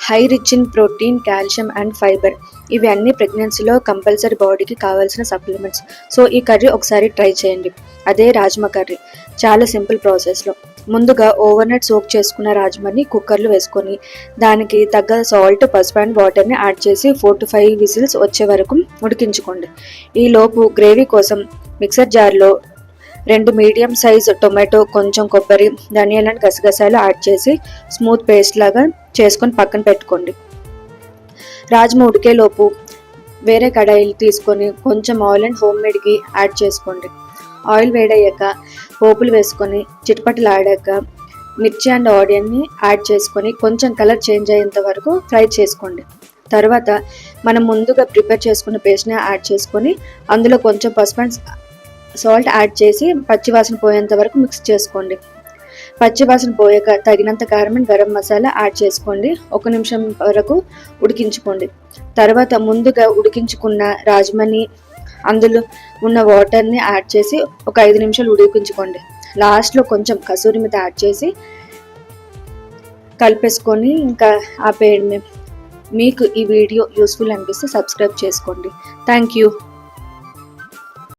High rich in protein, calcium and fibre. ఇవి అన్ని ప్రెగ్నెన్సీలో కంపల్సరీ బాడీకి కావాల్సిన సప్లిమెంట్స్. సో ఈ కర్రీ ఒకసారి ట్రై చేయండి. అదే రాజ్మా కర్రీ. చాలా సింపుల్ ప్రాసెస్లో. ముందుగా ఓవర్ నైట్ సోక్ చేసుకున్న రాజ్మాని కుక్కర్లో వేసుకొని దానికి తగ్గ సాల్ట్, పసుపు అండ్ వాటర్ని యాడ్ చేసి 4 to 5 విజిల్స్ వచ్చే వరకు ఉడికించుకోండి. ఈలోపు గ్రేవీ కోసం మిక్సర్ జార్లో 2 మీడియం సైజ్ టొమాటో, కొంచెం కొబ్బరి, ధనియాలను గసగసాలు యాడ్ చేసి స్మూత్ పేస్ట్ లాగా చేసుకొని పక్కన పెట్టుకోండి. రాజ్మా ఉడికేలోపు వేరే కడాయిలు తీసుకొని కొంచెం oil and home made ghee add చేసుకోండి. ఆయిల్ వేడయ్యాక పోపులు వేసుకొని చిటపటలాడాక మిర్చి అండ్ ఆనియన్ని యాడ్ చేసుకొని కొంచెం కలర్ చేంజ్ అయ్యేంత వరకు ఫ్రై చేసుకోండి. తర్వాత మనం ముందుగా ప్రిపేర్ చేసుకున్న పేస్ట్ని యాడ్ చేసుకొని అందులో కొంచెం పసుపు అండ్ సాల్ట్ యాడ్ చేసి పచ్చివాసన పోయేంత వరకు మిక్స్ చేసుకోండి. పచ్చివాసన పోయాక తగినంత కారం అండ్ గరం మసాలా యాడ్ చేసుకోండి. 1 నిమిషం వరకు ఉడికించుకోండి. తర్వాత ముందుగా ఉడికించుకున్న రాజ్మాని అందులో ఉన్న వాటర్ని యాడ్ చేసి ఒక 5 నిమిషాలు ఉడికించుకోండి. లాస్ట్లో కొంచెం కసూరి మేతి యాడ్ చేసి కలిపేసుకొని ఇంకా ఆపేయడమే. మీకు ఈ వీడియో యూస్ఫుల్ అనిపిస్తే సబ్స్క్రైబ్ చేసుకోండి. Thank you.